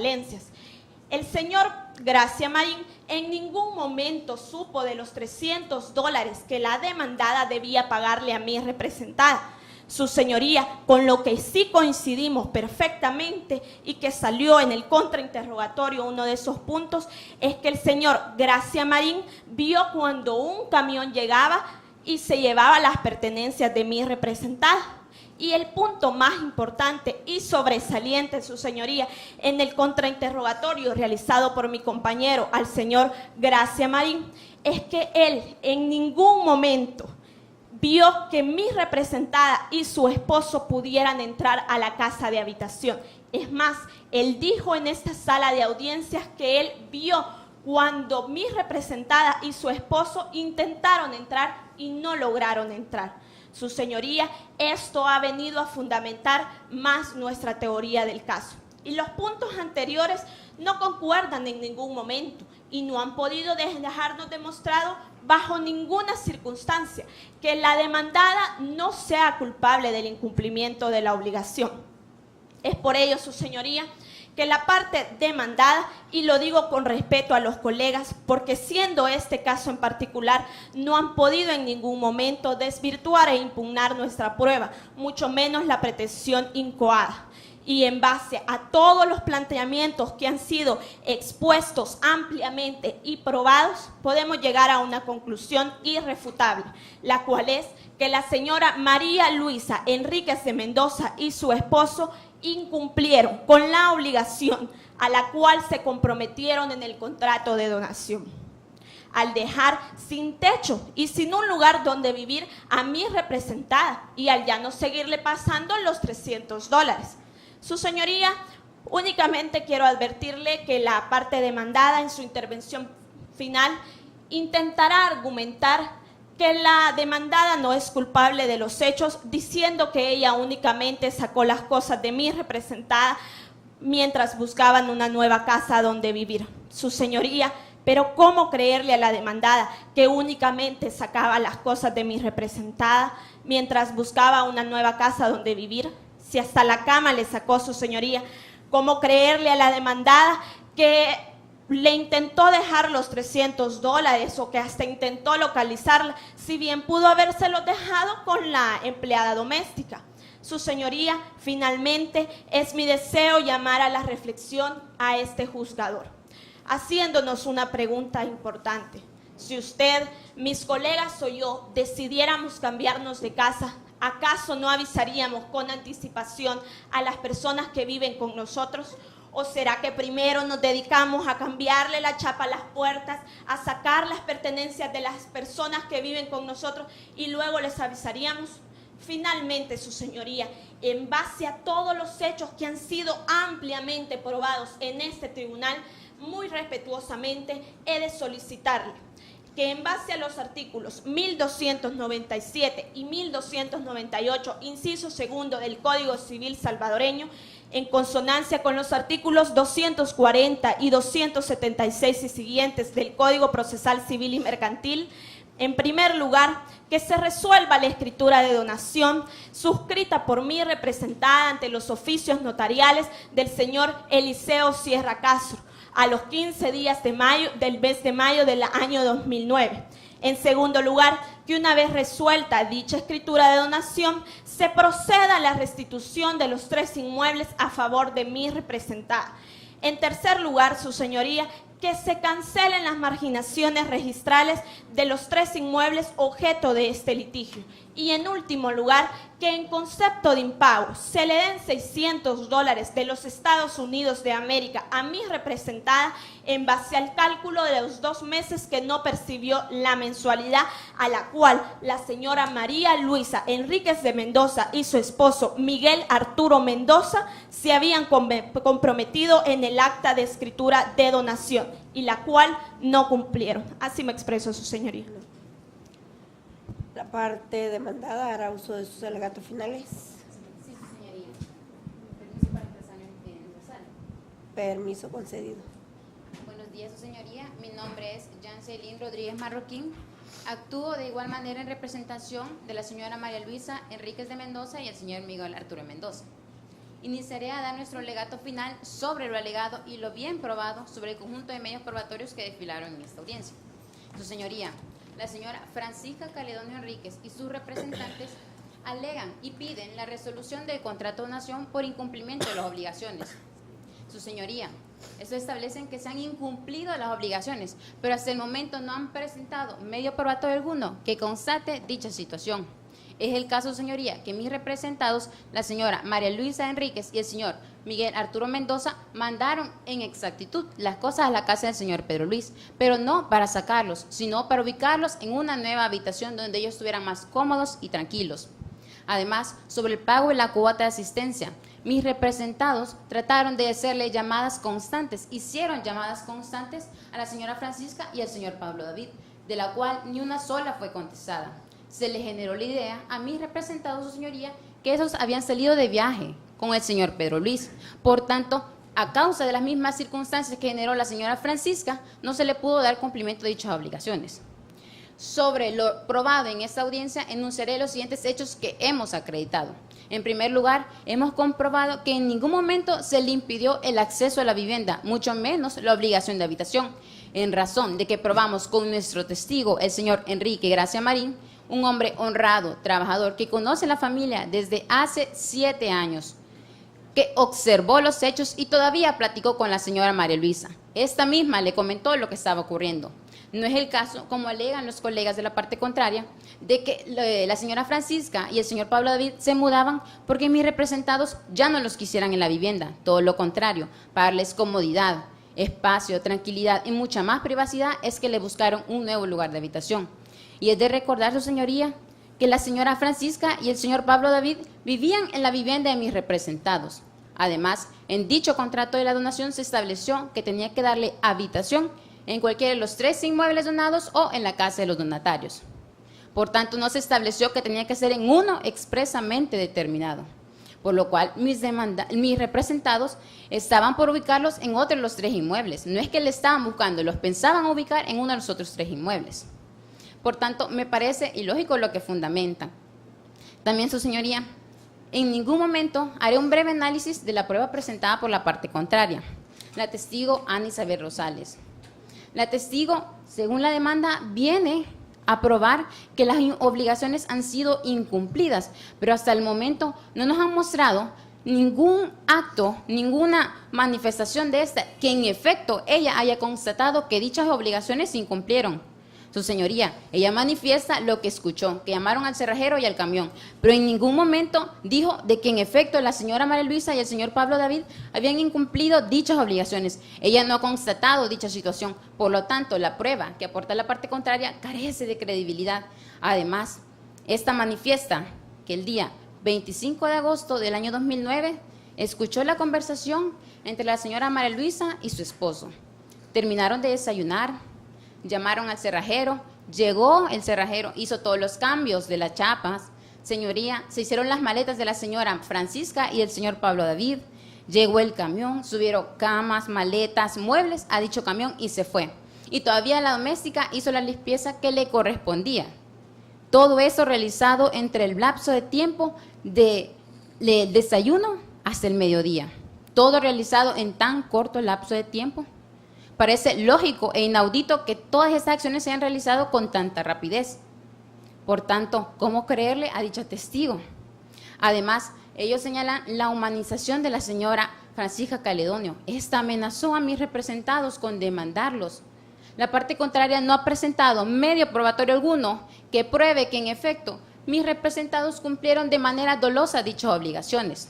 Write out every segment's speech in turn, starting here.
violencias. El señor Gracia Marín en ningún momento supo de los $300 que la demandada debía pagarle a mi representada. Su señoría, con lo que sí coincidimos perfectamente y que salió en el contrainterrogatorio uno de esos puntos, es que el señor Gracia Marín vio cuando un camión llegaba y se llevaba las pertenencias de mi representada. Y el punto más importante y sobresaliente, su señoría, en el contrainterrogatorio realizado por mi compañero al señor Gracia Marín, es que él en ningún momento vio que mi representada y su esposo pudieran entrar a la casa de habitación. Es más, él dijo en esta sala de audiencias que él vio cuando mi representada y su esposo intentaron entrar y no lograron entrar. Su señoría, esto ha venido a fundamentar más nuestra teoría del caso. Y los puntos anteriores no concuerdan en ningún momento y no han podido dejarnos demostrado bajo ninguna circunstancia que la demandada no sea culpable del incumplimiento de la obligación. Es por ello, su señoría, que la parte demandada, y lo digo con respeto a los colegas, porque siendo este caso en particular, no han podido en ningún momento desvirtuar e impugnar nuestra prueba, mucho menos la pretensión incoada. Y en base a todos los planteamientos que han sido expuestos ampliamente y probados, podemos llegar a una conclusión irrefutable, la cual es que la señora María Luisa Enríquez de Mendoza y su esposo incumplieron con la obligación a la cual se comprometieron en el contrato de donación, al dejar sin techo y sin un lugar donde vivir a mi representada y al ya no seguirle pasando los $300. Su señoría, únicamente quiero advertirle que la parte demandada en su intervención final intentará argumentar que la demandada no es culpable de los hechos, diciendo que ella únicamente sacó las cosas de mi representada mientras buscaban una nueva casa donde vivir. Su señoría, pero ¿cómo creerle a la demandada que únicamente sacaba las cosas de mi representada mientras buscaba una nueva casa donde vivir? Si hasta la cama le sacó, su señoría, ¿cómo creerle a la demandada que le intentó dejar los $300 o que hasta intentó localizarla, si bien pudo habérselo dejado con la empleada doméstica? Su señoría, finalmente es mi deseo llamar a la reflexión a este juzgador, haciéndonos una pregunta importante. Si usted, mis colegas o yo decidiéramos cambiarnos de casa, ¿acaso no avisaríamos con anticipación a las personas que viven con nosotros? ¿O será que primero nos dedicamos a cambiarle la chapa a las puertas, a sacar las pertenencias de las personas que viven con nosotros y luego les avisaríamos? Finalmente, su señoría, en base a todos los hechos que han sido ampliamente probados en este tribunal, muy respetuosamente he de solicitarle que en base a los artículos 1297 y 1298, inciso segundo del Código Civil salvadoreño, en consonancia con los artículos 240 y 276 y siguientes del Código Procesal Civil y Mercantil, en primer lugar, que se resuelva la escritura de donación suscrita por mí representada ante los oficios notariales del señor Eliseo Sierra Castro, a los 15 días de mayo, del mes de mayo del año 2009. En segundo lugar, que una vez resuelta dicha escritura de donación, se proceda a la restitución de los 3 inmuebles a favor de mi representada. En tercer lugar, su señoría, que se cancelen las marginaciones registrales de los 3 inmuebles objeto de este litigio. Y en último lugar, que en concepto de impago se le den $600 de los Estados Unidos de América a mi representada en base al cálculo de los 2 meses que no percibió la mensualidad a la cual la señora María Luisa Enríquez de Mendoza y su esposo Miguel Arturo Mendoza se habían comprometido en el acta de escritura de donación y la cual no cumplieron. Así me expreso, su señoría. La parte demandada hará uso de sus alegatos finales. Sí, señoría. Permiso para empezar en la sala. Permiso concedido. Buenos días, su señoría. Mi nombre es Jancelyn Rodríguez Marroquín. Actúo de igual manera en representación de la señora María Luisa Enríquez de Mendoza y el señor Miguel Arturo Mendoza. iniciaré a dar nuestro legato final sobre lo alegado y lo bien probado sobre el conjunto de medios probatorios que desfilaron en esta audiencia. Su señoría, la señora Francisca Caledonio Enríquez y sus representantes alegan y piden la resolución del contrato de donación por incumplimiento de las obligaciones. Su señoría, eso establecen que se han incumplido las obligaciones, pero hasta el momento no han presentado medio probatorio alguno que constate dicha situación. Es el caso, señoría, que mis representados, la señora María Luisa Enríquez y el señor Miguel Arturo Mendoza, mandaron en exactitud las cosas a la casa del señor Pedro Luis, pero no para sacarlos, sino para ubicarlos en una nueva habitación donde ellos estuvieran más cómodos y tranquilos. Además, sobre el pago de la cuota de asistencia, mis representados trataron de hacerle llamadas constantes, hicieron llamadas constantes a la señora Francisca y al señor Pablo David, de la cual ni una sola fue contestada. Se le generó la idea a mis representados, su señoría, que esos habían salido de viaje con el señor Pedro Luis. Por tanto, a causa de las mismas circunstancias que generó la señora Francisca, no se le pudo dar cumplimiento de dichas obligaciones. Sobre lo probado en esta audiencia, enunciaré los siguientes hechos que hemos acreditado. En primer lugar, hemos comprobado que en ningún momento se le impidió el acceso a la vivienda, mucho menos la obligación de habitación, en razón de que probamos con nuestro testigo, el señor Enrique Gracia Marín, un hombre honrado, trabajador, que conoce a la familia desde hace 7 años, que observó los hechos y todavía platicó con la señora María Luisa. Esta misma le comentó lo que estaba ocurriendo. No es el caso, como alegan los colegas de la parte contraria, de que la señora Francisca y el señor Pablo David se mudaban porque mis representados ya no los quisieran en la vivienda. Todo lo contrario, para darles comodidad, espacio, tranquilidad y mucha más privacidad es que le buscaron un nuevo lugar de habitación. Y es de recordar, su señoría, que la señora Francisca y el señor Pablo David vivían en la vivienda de mis representados. Además, en dicho contrato de la donación se estableció que tenía que darle habitación en cualquiera de los 3 inmuebles donados o en la casa de los donatarios. Por tanto, no se estableció que tenía que ser en uno expresamente determinado, por lo cual mis representados estaban por ubicarlos en otro de los 3 inmuebles. No es que le estaban buscando, los pensaban ubicar en uno de los otros 3 inmuebles. Por tanto, me parece ilógico lo que fundamenta. También, su señoría, en ningún momento haré un breve análisis de la prueba presentada por la parte contraria, la testigo Ana Isabel Rosales. La testigo, según la demanda, viene a probar que las obligaciones han sido incumplidas, pero hasta el momento no nos han mostrado ningún acto, ninguna manifestación de esta, que en efecto ella haya constatado que dichas obligaciones se incumplieron. Su señoría, ella manifiesta lo que escuchó, que llamaron al cerrajero y al camión, pero en ningún momento dijo de que en efecto la señora María Luisa y el señor Pablo David habían incumplido dichas obligaciones. Ella no ha constatado dicha situación, por lo tanto, la prueba que aporta la parte contraria carece de credibilidad. Además, esta manifiesta que el día 25 de agosto del año 2009 escuchó la conversación entre la señora María Luisa y su esposo. Terminaron de desayunar. Llamaron al cerrajero, llegó el cerrajero, hizo todos los cambios de las chapas. Señoría, se hicieron las maletas de la señora Francisca y el señor Pablo David. Llegó el camión, subieron camas, maletas, muebles a dicho camión y se fue. Y todavía la doméstica hizo la limpieza que le correspondía. Todo eso realizado entre el lapso de tiempo del desayuno hasta el mediodía. Todo realizado en tan corto lapso de tiempo. Parece lógico e inaudito que todas estas acciones se hayan realizado con tanta rapidez. Por tanto, ¿cómo creerle a dicho testigo? Además, ellos señalan la humanización de la señora Francisca Caledonio. Esta amenazó a mis representados con demandarlos. La parte contraria no ha presentado medio probatorio alguno que pruebe que en efecto mis representados cumplieron de manera dolosa dichas obligaciones.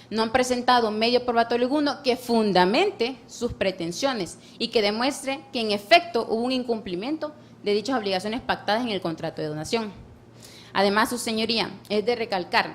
No han presentado medio probatorio alguno que fundamente sus pretensiones y que demuestre que en efecto hubo un incumplimiento de dichas obligaciones pactadas en el contrato de donación. Además, su señoría, es de recalcar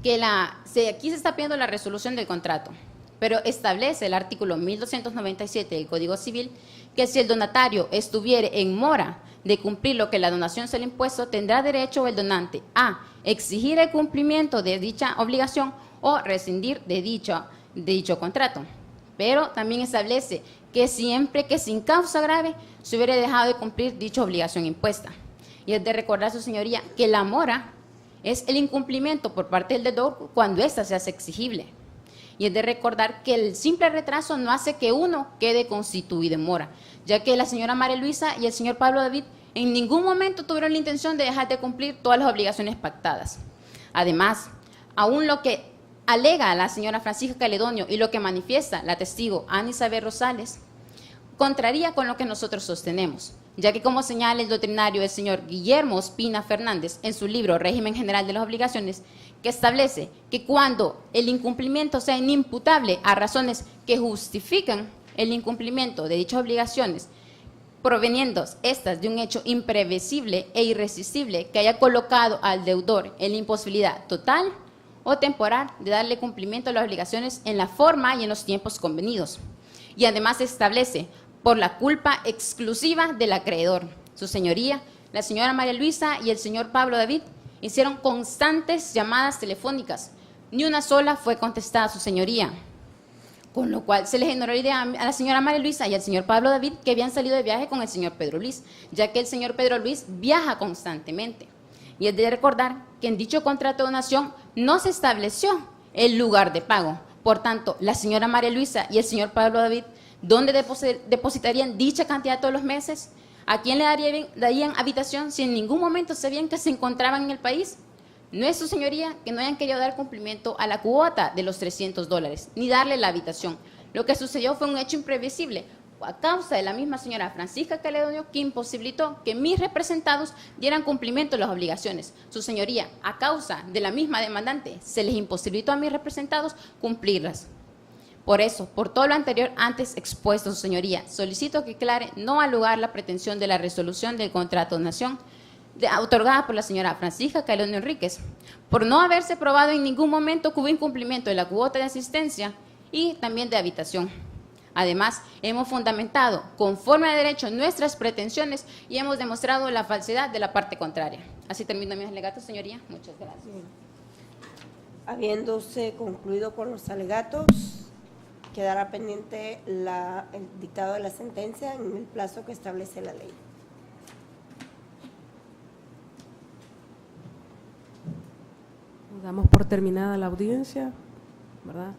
que aquí se está pidiendo la resolución del contrato, pero establece el artículo 1297 del Código Civil que si el donatario estuviere en mora de cumplir lo que la donación se le ha impuesto, tendrá derecho el donante a exigir el cumplimiento de dicha obligación o rescindir de dicho contrato. Pero también establece que siempre que sin causa grave se hubiera dejado de cumplir dicha obligación impuesta. Y es de recordar, su señoría, que la mora es el incumplimiento por parte del deudor cuando ésta se hace exigible. Y es de recordar que el simple retraso no hace que uno quede constituido en mora, ya que la señora María Luisa y el señor Pablo David en ningún momento tuvieron la intención de dejar de cumplir todas las obligaciones pactadas. Además, aún lo que alega la señora Francisca Caledonio y lo que manifiesta la testigo Ana Isabel Rosales, contraría con lo que nosotros sostenemos, ya que como señala el doctrinario el señor Guillermo Ospina Fernández en su libro Régimen General de las Obligaciones, que establece que cuando el incumplimiento sea inimputable a razones que justifican el incumplimiento de dichas obligaciones, proveniendo estas de un hecho imprevisible e irresistible que haya colocado al deudor en la imposibilidad total o temporal de darle cumplimiento a las obligaciones en la forma y en los tiempos convenidos. Y además establece por la culpa exclusiva del acreedor. Su señoría, la señora María Luisa y el señor Pablo David hicieron constantes llamadas telefónicas. Ni una sola fue contestada a su señoría, con lo cual se les ignoró la idea a la señora María Luisa y al señor Pablo David que habían salido de viaje con el señor Pedro Luis, ya que el señor Pedro Luis viaja constantemente. Y es de recordar que en dicho contrato de donación no se estableció el lugar de pago. Por tanto, la señora María Luisa y el señor Pablo David, ¿dónde depositarían dicha cantidad todos los meses? ¿A quién le darían habitación si en ningún momento sabían que se encontraban en el país? No es su señoría que no hayan querido dar cumplimiento a la cuota de los $300, ni darle la habitación. Lo que sucedió fue un hecho imprevisible, a causa de la misma señora Francisca Caledonio, que imposibilitó que mis representados dieran cumplimiento a las obligaciones. Su señoría, a causa de la misma demandante, se les imposibilitó a mis representados cumplirlas. Por eso, por todo lo anterior antes expuesto, su señoría, solicito que aclare no al lugar la pretensión de la resolución del contrato de donación otorgada por la señora Francisca Caledonio Enríquez, por no haberse probado en ningún momento que hubo incumplimiento de la cuota de asistencia y también de habitación. Además, hemos fundamentado conforme a derecho nuestras pretensiones y hemos demostrado la falsedad de la parte contraria. Así termino mis alegatos, señoría. Muchas gracias. Habiéndose concluido con los alegatos, quedará pendiente el dictado de la sentencia en el plazo que establece la ley. Damos por terminada la audiencia, ¿verdad?